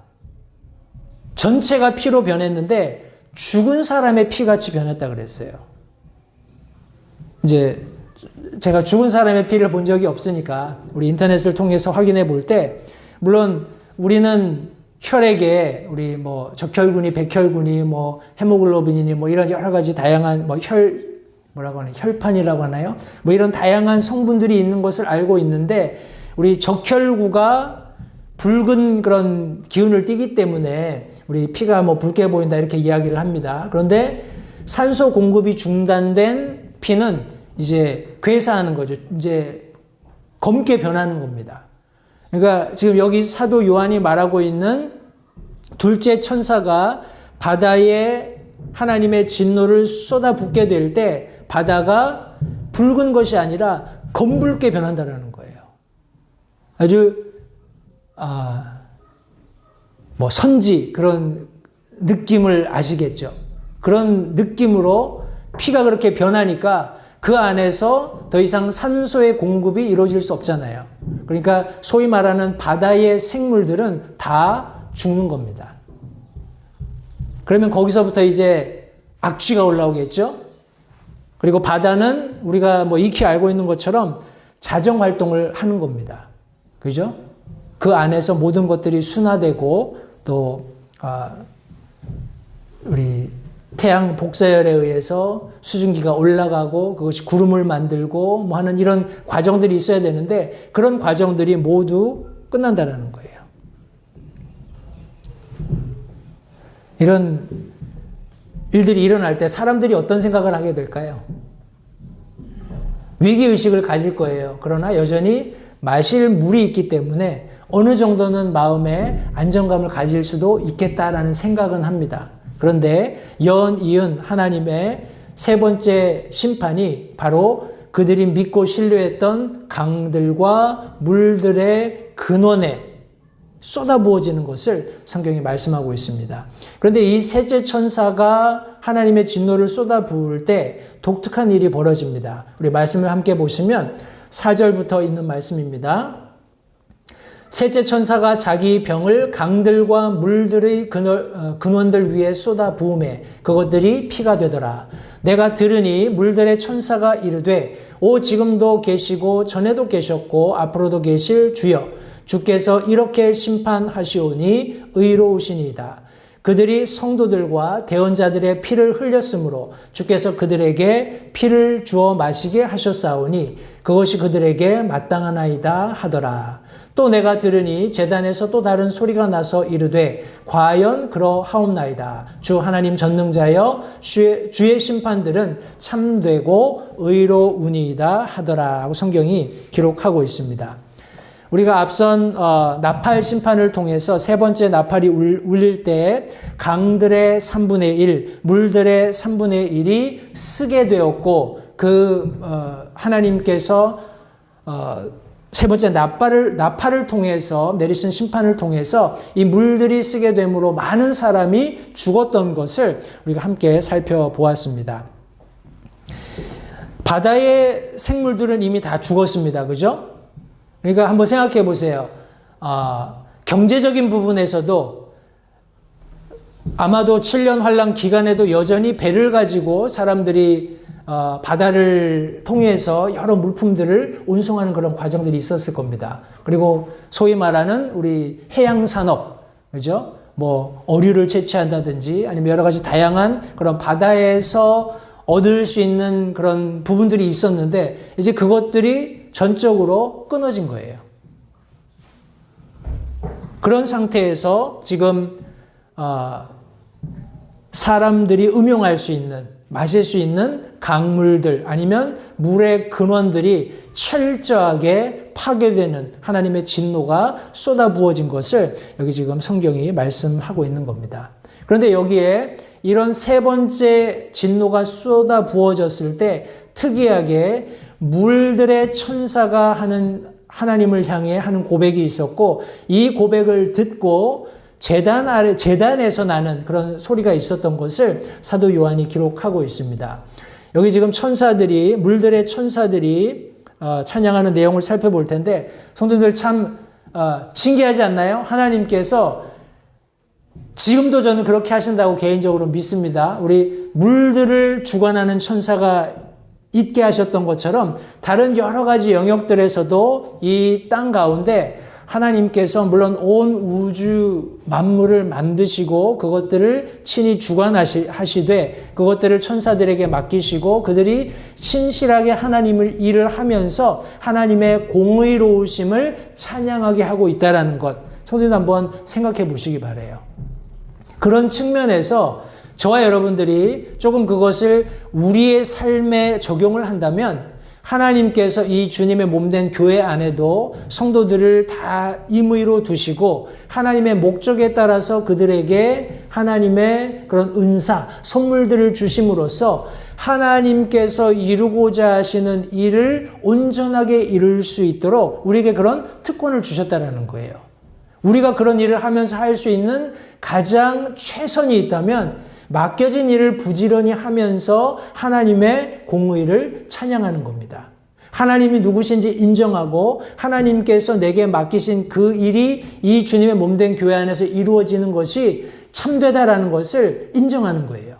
전체가 피로 변했는데 죽은 사람의 피같이 변했다 그랬어요. 이제 제가 죽은 사람의 피를 본 적이 없으니까 우리 인터넷을 통해서 확인해 볼 때 물론 우리는 혈액에 우리 뭐 적혈군이, 백혈군이, 뭐 헤모글로빈이니 뭐 이런 여러 가지 다양한 뭐 뭐라고 하나요? 혈판이라고 하나요? 뭐 이런 다양한 성분들이 있는 것을 알고 있는데 우리 적혈구가 붉은 그런 기운을 띠기 때문에 우리 피가 뭐 붉게 보인다 이렇게 이야기를 합니다. 그런데 산소 공급이 중단된 피는 이제 괴사하는 거죠. 이제 검게 변하는 겁니다. 그러니까 지금 여기 사도 요한이 말하고 있는 둘째 천사가 바다에 하나님의 진노를 쏟아붓게 될 때 바다가 붉은 것이 아니라 검붉게 변한다는 거예요. 아주 뭐 선지 그런 느낌을 아시겠죠? 그런 느낌으로 피가 그렇게 변하니까 그 안에서 더 이상 산소의 공급이 이루어질 수 없잖아요. 그러니까 소위 말하는 바다의 생물들은 다 죽는 겁니다. 그러면 거기서부터 이제 악취가 올라오겠죠? 그리고 바다는 우리가 뭐 익히 알고 있는 것처럼 자정 활동을 하는 겁니다. 그죠? 그 안에서 모든 것들이 순화되고 또 우리 태양 복사열에 의해서 수증기가 올라가고 그것이 구름을 만들고 뭐 하는 이런 과정들이 있어야 되는데 그런 과정들이 모두 끝난다는 거예요. 이런 일들이 일어날 때 사람들이 어떤 생각을 하게 될까요? 위기의식을 가질 거예요. 그러나 여전히 마실 물이 있기 때문에 어느 정도는 마음에 안정감을 가질 수도 있겠다라는 생각은 합니다. 그런데 연이은 하나님의 세 번째 심판이 바로 그들이 믿고 신뢰했던 강들과 물들의 근원에 쏟아부어지는 것을 성경이 말씀하고 있습니다. 그런데 이 셋째 천사가 하나님의 진노를 쏟아부을 때 독특한 일이 벌어집니다. 우리 말씀을 함께 보시면 4절부터 있는 말씀입니다. 셋째 천사가 자기 병을 강들과 물들의 근원들 위에 쏟아 부음에 그것들이 피가 되더라. 내가 들으니 물들의 천사가 이르되 오 지금도 계시고 전에도 계셨고 앞으로도 계실 주여 주께서 이렇게 심판하시오니 의로우시니이다. 그들이 성도들과 대언자들의 피를 흘렸으므로 주께서 그들에게 피를 주어 마시게 하셨사오니 그것이 그들에게 마땅하나이다 하더라. 또 내가 들으니 제단에서 또 다른 소리가 나서 이르되 과연 그러하옵나이다. 주 하나님 전능자여 주의 심판들은 참되고 의로우니이다 하더라 하고 성경이 기록하고 있습니다. 우리가 앞선 나팔 심판을 통해서 세 번째 나팔이 울릴 때 강들의 3분의 1, 물들의 3분의 1이 쓰게 되었고 하나님께서 세 번째 나팔을 통해서 내리신 심판을 통해서 이 물들이 쓰게 됨으로 많은 사람이 죽었던 것을 우리가 함께 살펴보았습니다. 바다의 생물들은 이미 다 죽었습니다. 그죠? 그러니까 한번 생각해 보세요. 경제적인 부분에서도 아마도 7년 환란 기간에도 여전히 배를 가지고 사람들이 바다를 통해서 여러 물품들을 운송하는 그런 과정들이 있었을 겁니다. 그리고 소위 말하는 우리 해양 산업, 그죠? 뭐 어류를 채취한다든지 아니면 여러 가지 다양한 그런 바다에서 얻을 수 있는 그런 부분들이 있었는데 이제 그것들이 전적으로 끊어진 거예요. 그런 상태에서 지금 사람들이 음용할 수 있는, 마실 수 있는 강물들 아니면 물의 근원들이 철저하게 파괴되는 하나님의 진노가 쏟아부어진 것을 여기 지금 성경이 말씀하고 있는 겁니다. 그런데 여기에 이런 세 번째 진노가 쏟아부어졌을 때 특이하게 물들의 천사가 하는 하나님을 향해 하는 고백이 있었고 이 고백을 듣고 제단에서 나는 그런 소리가 있었던 것을 사도 요한이 기록하고 있습니다. 여기 지금 천사들이, 물들의 천사들이 찬양하는 내용을 살펴볼 텐데 성도님들 참 신기하지 않나요? 하나님께서 지금도 저는 그렇게 하신다고 개인적으로 믿습니다. 우리 물들을 주관하는 천사가 있게 하셨던 것처럼 다른 여러 가지 영역들에서도 이 땅 가운데 하나님께서 물론 온 우주 만물을 만드시고 그것들을 친히 주관하시되 그것들을 천사들에게 맡기시고 그들이 신실하게 하나님을 일을 하면서 하나님의 공의로우심을 찬양하게 하고 있다는 것. 성도님 한번 생각해 보시기 바라요. 그런 측면에서 저와 여러분들이 조금 그것을 우리의 삶에 적용을 한다면 하나님께서 이 주님의 몸된 교회 안에도 성도들을 다 임의로 두시고 하나님의 목적에 따라서 그들에게 하나님의 그런 은사, 선물들을 주심으로써 하나님께서 이루고자 하시는 일을 온전하게 이룰 수 있도록 우리에게 그런 특권을 주셨다는 거예요. 우리가 그런 일을 하면서 할 수 있는 가장 최선이 있다면 맡겨진 일을 부지런히 하면서 하나님의 공의를 찬양하는 겁니다. 하나님이 누구신지 인정하고 하나님께서 내게 맡기신 그 일이 이 주님의 몸된 교회 안에서 이루어지는 것이 참되다라는 것을 인정하는 거예요.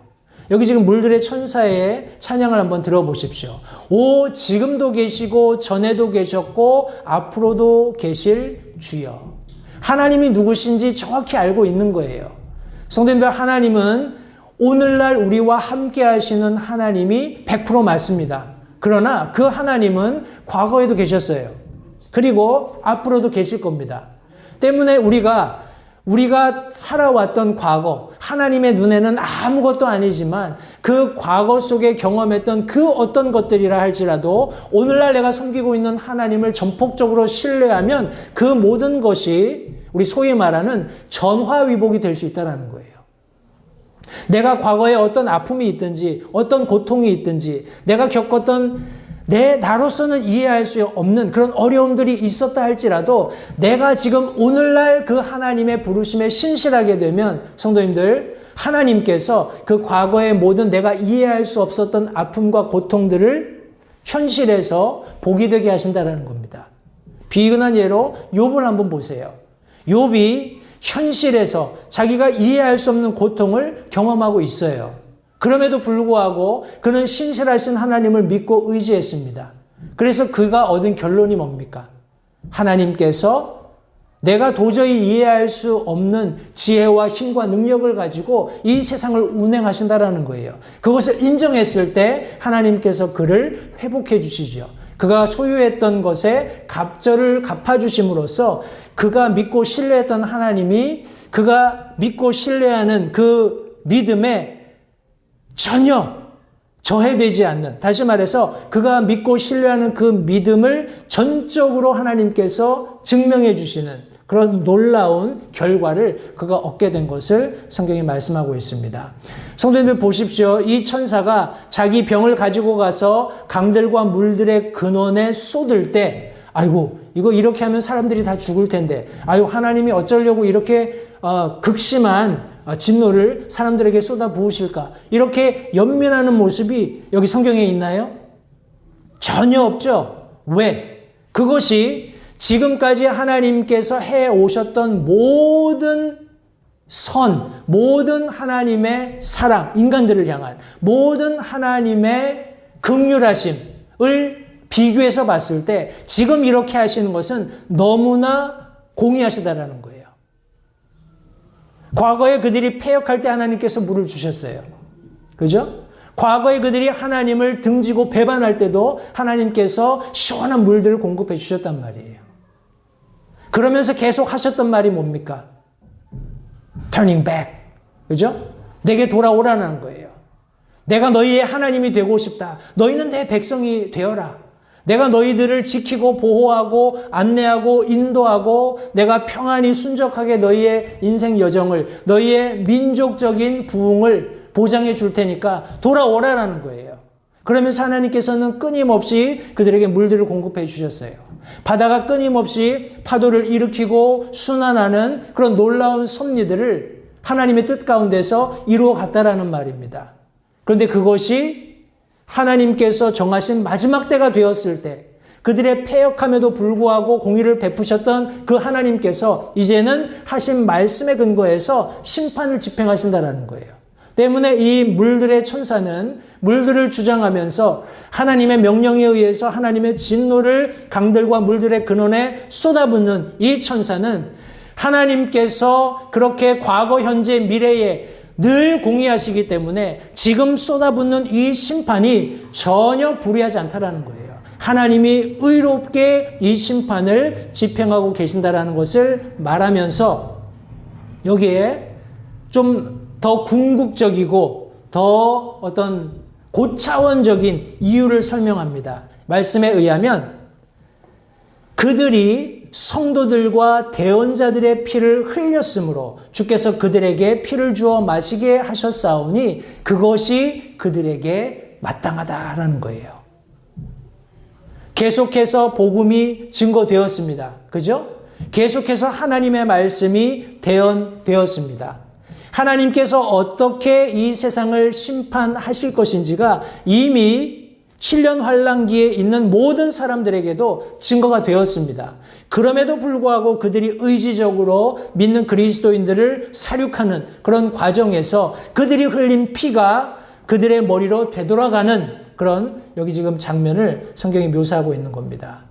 여기 지금 물들의 천사의 찬양을 한번 들어보십시오. 오, 지금도 계시고 전에도 계셨고 앞으로도 계실 주여. 하나님이 누구신지 정확히 알고 있는 거예요. 성도님들, 하나님은 오늘날 우리와 함께 하시는 하나님이 100% 맞습니다. 그러나 그 하나님은 과거에도 계셨어요. 그리고 앞으로도 계실 겁니다. 때문에 우리가 살아왔던 과거, 하나님의 눈에는 아무것도 아니지만 그 과거 속에 경험했던 그 어떤 것들이라 할지라도 오늘날 내가 섬기고 있는 하나님을 전폭적으로 신뢰하면 그 모든 것이 우리 소위 말하는 전화위복이 될 수 있다는 거예요. 내가 과거에 어떤 아픔이 있든지 어떤 고통이 있든지 내가 겪었던 나로서는 이해할 수 없는 그런 어려움들이 있었다 할지라도 내가 지금 오늘날 그 하나님의 부르심에 신실하게 되면 성도님들, 하나님께서 그 과거의 모든 내가 이해할 수 없었던 아픔과 고통들을 현실에서 복이 되게 하신다는 겁니다. 비근한 예로 욥을 한번 보세요. 욥이 현실에서 자기가 이해할 수 없는 고통을 경험하고 있어요. 그럼에도 불구하고 그는 신실하신 하나님을 믿고 의지했습니다. 그래서 그가 얻은 결론이 뭡니까? 하나님께서 내가 도저히 이해할 수 없는 지혜와 힘과 능력을 가지고 이 세상을 운행하신다라는 거예요. 그것을 인정했을 때 하나님께서 그를 회복해 주시죠. 그가 소유했던 것에 갑절을 갚아주심으로써 그가 믿고 신뢰했던 하나님이 그가 믿고 신뢰하는 그 믿음에 전혀 저해되지 않는, 다시 말해서 그가 믿고 신뢰하는 그 믿음을 전적으로 하나님께서 증명해 주시는 그런 놀라운 결과를 그가 얻게 된 것을 성경이 말씀하고 있습니다. 성도님들 보십시오. 이 천사가 자기 병을 가지고 가서 강들과 물들의 근원에 쏟을 때 아이고 이거 이렇게 하면 사람들이 다 죽을 텐데 아유 하나님이 어쩌려고 이렇게 극심한 진노를 사람들에게 쏟아 부으실까? 이렇게 연민하는 모습이 여기 성경에 있나요? 전혀 없죠. 왜? 그것이 지금까지 하나님께서 해오셨던 모든 모든 하나님의 사랑, 인간들을 향한 모든 하나님의 긍휼하심을 비교해서 봤을 때 지금 이렇게 하시는 것은 너무나 공의하시다라는 거예요. 과거에 그들이 패역할 때 하나님께서 물을 주셨어요. 그죠? 과거에 그들이 하나님을 등지고 배반할 때도 하나님께서 시원한 물들을 공급해 주셨단 말이에요. 그러면서 계속 하셨던 말이 뭡니까? Turning back. 그죠? 내게 돌아오라는 거예요. 내가 너희의 하나님이 되고 싶다. 너희는 내 백성이 되어라. 내가 너희들을 지키고 보호하고 안내하고 인도하고 내가 평안히 순적하게 너희의 인생 여정을, 너희의 민족적인 부흥을 보장해 줄 테니까 돌아오라라는 거예요. 그러면서 하나님께서는 끊임없이 그들에게 물들을 공급해 주셨어요. 바다가 끊임없이 파도를 일으키고 순환하는 그런 놀라운 섭리들을 하나님의 뜻 가운데서 이루어 갔다라는 말입니다. 그런데 그것이 하나님께서 정하신 마지막 때가 되었을 때 그들의 패역함에도 불구하고 공의를 베푸셨던 그 하나님께서 이제는 하신 말씀에 근거해서 심판을 집행하신다는 거예요. 때문에 이 물들의 천사는 물들을 주장하면서 하나님의 명령에 의해서 하나님의 진노를 강들과 물들의 근원에 쏟아붓는 이 천사는 하나님께서 그렇게 과거, 현재, 미래에 늘 공의하시기 때문에 지금 쏟아붓는 이 심판이 전혀 불의하지 않다라는 거예요. 하나님이 의롭게 이 심판을 집행하고 계신다라는 것을 말하면서 여기에 좀 더 궁극적이고 더 어떤 고차원적인 이유를 설명합니다. 말씀에 의하면 그들이 성도들과 대언자들의 피를 흘렸으므로 주께서 그들에게 피를 주어 마시게 하셨사오니 그것이 그들에게 마땅하다라는 거예요. 계속해서 복음이 증거되었습니다. 그죠? 계속해서 하나님의 말씀이 대언되었습니다. 하나님께서 어떻게 이 세상을 심판하실 것인지가 이미 7년 환란기에 있는 모든 사람들에게도 증거가 되었습니다. 그럼에도 불구하고 그들이 의지적으로 믿는 그리스도인들을 사륙하는 그런 과정에서 그들이 흘린 피가 그들의 머리로 되돌아가는 그런 여기 지금 장면을 성경이 묘사하고 있는 겁니다.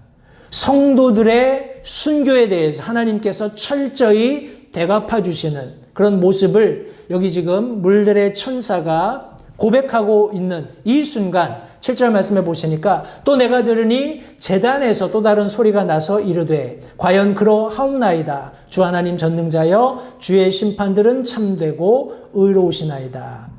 성도들의 순교에 대해서 하나님께서 철저히 대갚아 주시는 그런 모습을 여기 지금 물들의 천사가 고백하고 있는 이 순간 7절 말씀해 보시니까 또 내가 들으니 제단에서 또 다른 소리가 나서 이르되 과연 그러하옵나이다. 주 하나님 전능자여 주의 심판들은 참되고 의로우시나이다.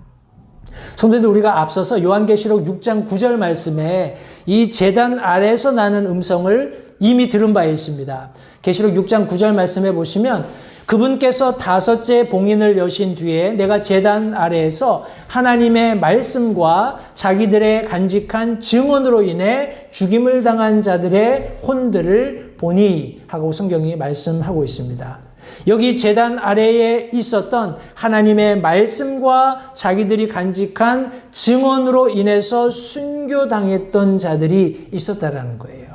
성도님들, 우리가 앞서서 요한계시록 6장 9절 말씀에 이 제단 아래에서 나는 음성을 이미 들은 바 있습니다. 계시록 6장 9절 말씀해 보시면 그분께서 5째 봉인을 여신 뒤에 내가 제단 아래에서 하나님의 말씀과 자기들의 간직한 증언으로 인해 죽임을 당한 자들의 혼들을 보니 하고 성경이 말씀하고 있습니다. 여기 제단 아래에 있었던 하나님의 말씀과 자기들이 간직한 증언으로 인해서 순교당했던 자들이 있었다라는 거예요.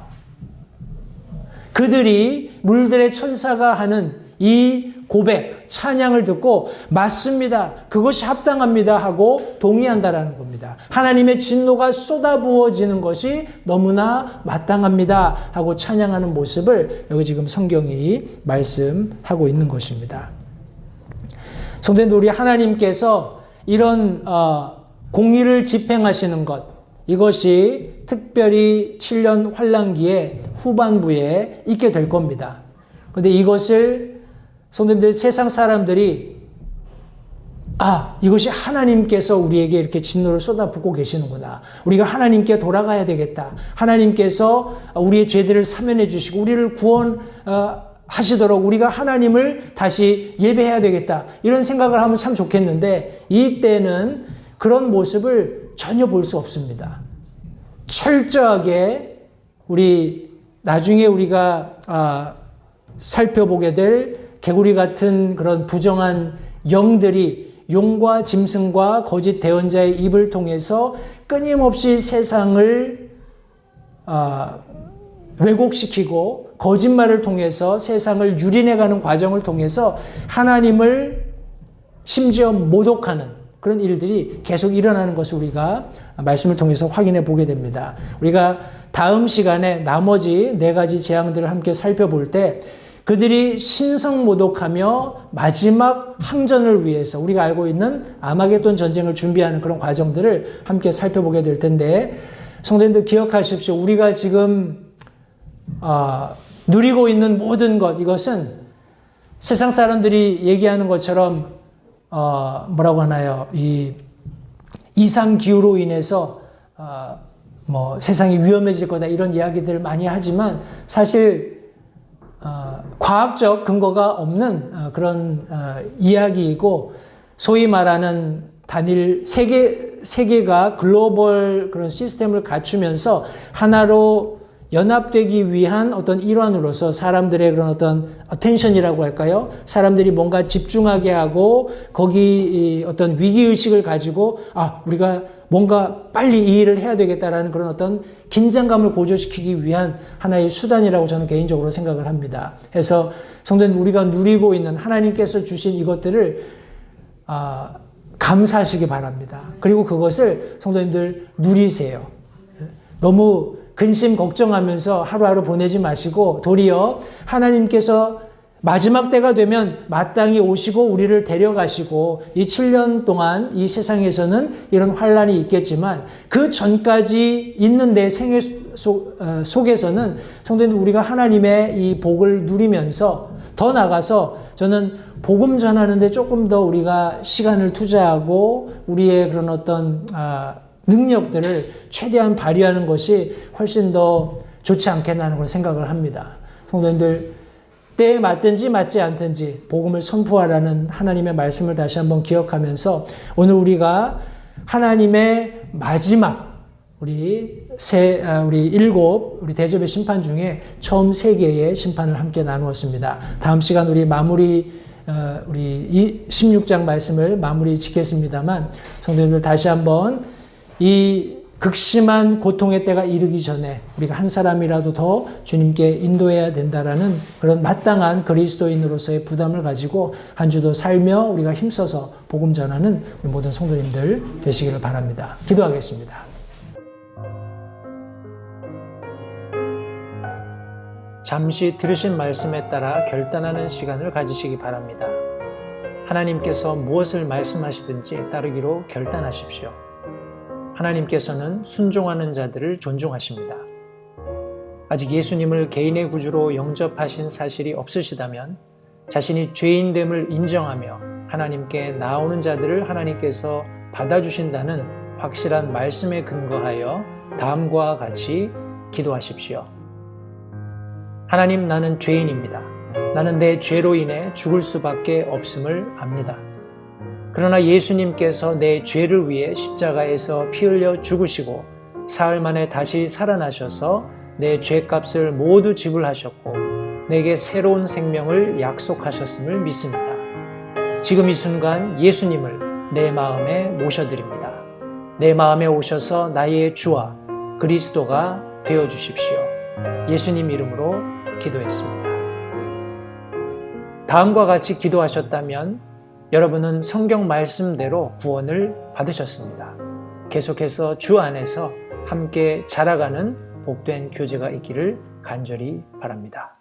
그들이 물들의 천사가 하는 이 고백, 찬양을 듣고 맞습니다. 그것이 합당합니다 하고 동의한다라는 겁니다. 하나님의 진노가 쏟아부어지는 것이 너무나 마땅합니다 하고 찬양하는 모습을 여기 지금 성경이 말씀하고 있는 것입니다. 성도님들, 우리 하나님께서 이런 공의를 집행하시는 것, 이것이 특별히 7년 환란기의 후반부에 있게 될 겁니다. 그런데 이것을 성도님들, 세상 사람들이 이것이 하나님께서 우리에게 이렇게 진노를 쏟아붓고 계시는구나. 우리가 하나님께 돌아가야 되겠다. 하나님께서 우리의 죄들을 사면해 주시고 우리를 구원하시도록 우리가 하나님을 다시 예배해야 되겠다. 이런 생각을 하면 참 좋겠는데 이때는 그런 모습을 전혀 볼 수 없습니다. 철저하게 나중에 우리가 살펴보게 될 개구리 같은 그런 부정한 영들이 용과 짐승과 거짓 대언자의 입을 통해서 끊임없이 세상을 왜곡시키고 거짓말을 통해서 세상을 유린해가는 과정을 통해서 하나님을 심지어 모독하는 그런 일들이 계속 일어나는 것을 우리가 말씀을 통해서 확인해 보게 됩니다. 우리가 다음 시간에 나머지 4가지 재앙들을 함께 살펴볼 때 그들이 신성모독하며 마지막 항전을 위해서 우리가 알고 있는 아마겟돈 전쟁을 준비하는 그런 과정들을 함께 살펴보게 될 텐데, 성도님들 기억하십시오. 우리가 지금 누리고 있는 모든 것, 이것은 세상 사람들이 얘기하는 것처럼 뭐라고 하나요? 이 이상기후로 인해서 세상이 위험해질 거다 이런 이야기들을 많이 하지만 사실 과학적 근거가 없는 그런 이야기이고, 소위 말하는 단일 세계가 글로벌 그런 시스템을 갖추면서 하나로 연합되기 위한 어떤 일환으로서 사람들의 그런 어떤 어텐션이라고 할까요? 사람들이 뭔가 집중하게 하고 거기 어떤 위기의식을 가지고 우리가 뭔가 빨리 이 일을 해야 되겠다라는 그런 어떤 긴장감을 고조시키기 위한 하나의 수단이라고 저는 개인적으로 생각을 합니다. 그래서 성도님, 우리가 누리고 있는 하나님께서 주신 이것들을 감사하시기 바랍니다. 그리고 그것을 성도님들 누리세요. 너무 근심 걱정하면서 하루하루 보내지 마시고 도리어 하나님께서 마지막 때가 되면 마땅히 오시고 우리를 데려가시고 이 7년 동안 이 세상에서는 이런 환란이 있겠지만 그 전까지 있는 내 생애 속에서는 성도님들, 우리가 하나님의 이 복을 누리면서 더 나아가서 저는 복음 전하는데 조금 더 우리가 시간을 투자하고 우리의 그런 어떤 능력들을 최대한 발휘하는 것이 훨씬 더 좋지 않겠나 하는 걸 생각을 합니다. 성도님들, 때에 맞든지 맞지 않든지 복음을 선포하라는 하나님의 말씀을 다시 한번 기억하면서 오늘 우리가 하나님의 마지막 우리 대접의 심판 중에 처음 3개의 심판을 함께 나누었습니다. 다음 시간 우리 16장 말씀을 마무리 짓겠습니다만, 성도님들 다시 한번 이 극심한 고통의 때가 이르기 전에 우리가 한 사람이라도 더 주님께 인도해야 된다라는 그런 마땅한 그리스도인으로서의 부담을 가지고 한 주도 살며 우리가 힘써서 복음 전하는 우리 모든 성도님들 되시기를 바랍니다. 기도하겠습니다. 잠시 들으신 말씀에 따라 결단하는 시간을 가지시기 바랍니다. 하나님께서 무엇을 말씀하시든지 따르기로 결단하십시오. 하나님께서는 순종하는 자들을 존중하십니다. 아직 예수님을 개인의 구주로 영접하신 사실이 없으시다면 자신이 죄인됨을 인정하며 하나님께 나오는 자들을 하나님께서 받아주신다는 확실한 말씀에 근거하여 다음과 같이 기도하십시오. 하나님, 나는 죄인입니다. 나는 내 죄로 인해 죽을 수밖에 없음을 압니다. 그러나 예수님께서 내 죄를 위해 십자가에서 피 흘려 죽으시고 사흘 만에 다시 살아나셔서 내 죄값을 모두 지불하셨고 내게 새로운 생명을 약속하셨음을 믿습니다. 지금 이 순간 예수님을 내 마음에 모셔드립니다. 내 마음에 오셔서 나의 주와 그리스도가 되어주십시오. 예수님 이름으로 기도했습니다. 다음과 같이 기도하셨다면 여러분은 성경 말씀대로 구원을 받으셨습니다. 계속해서 주 안에서 함께 자라가는 복된 교제가 있기를 간절히 바랍니다.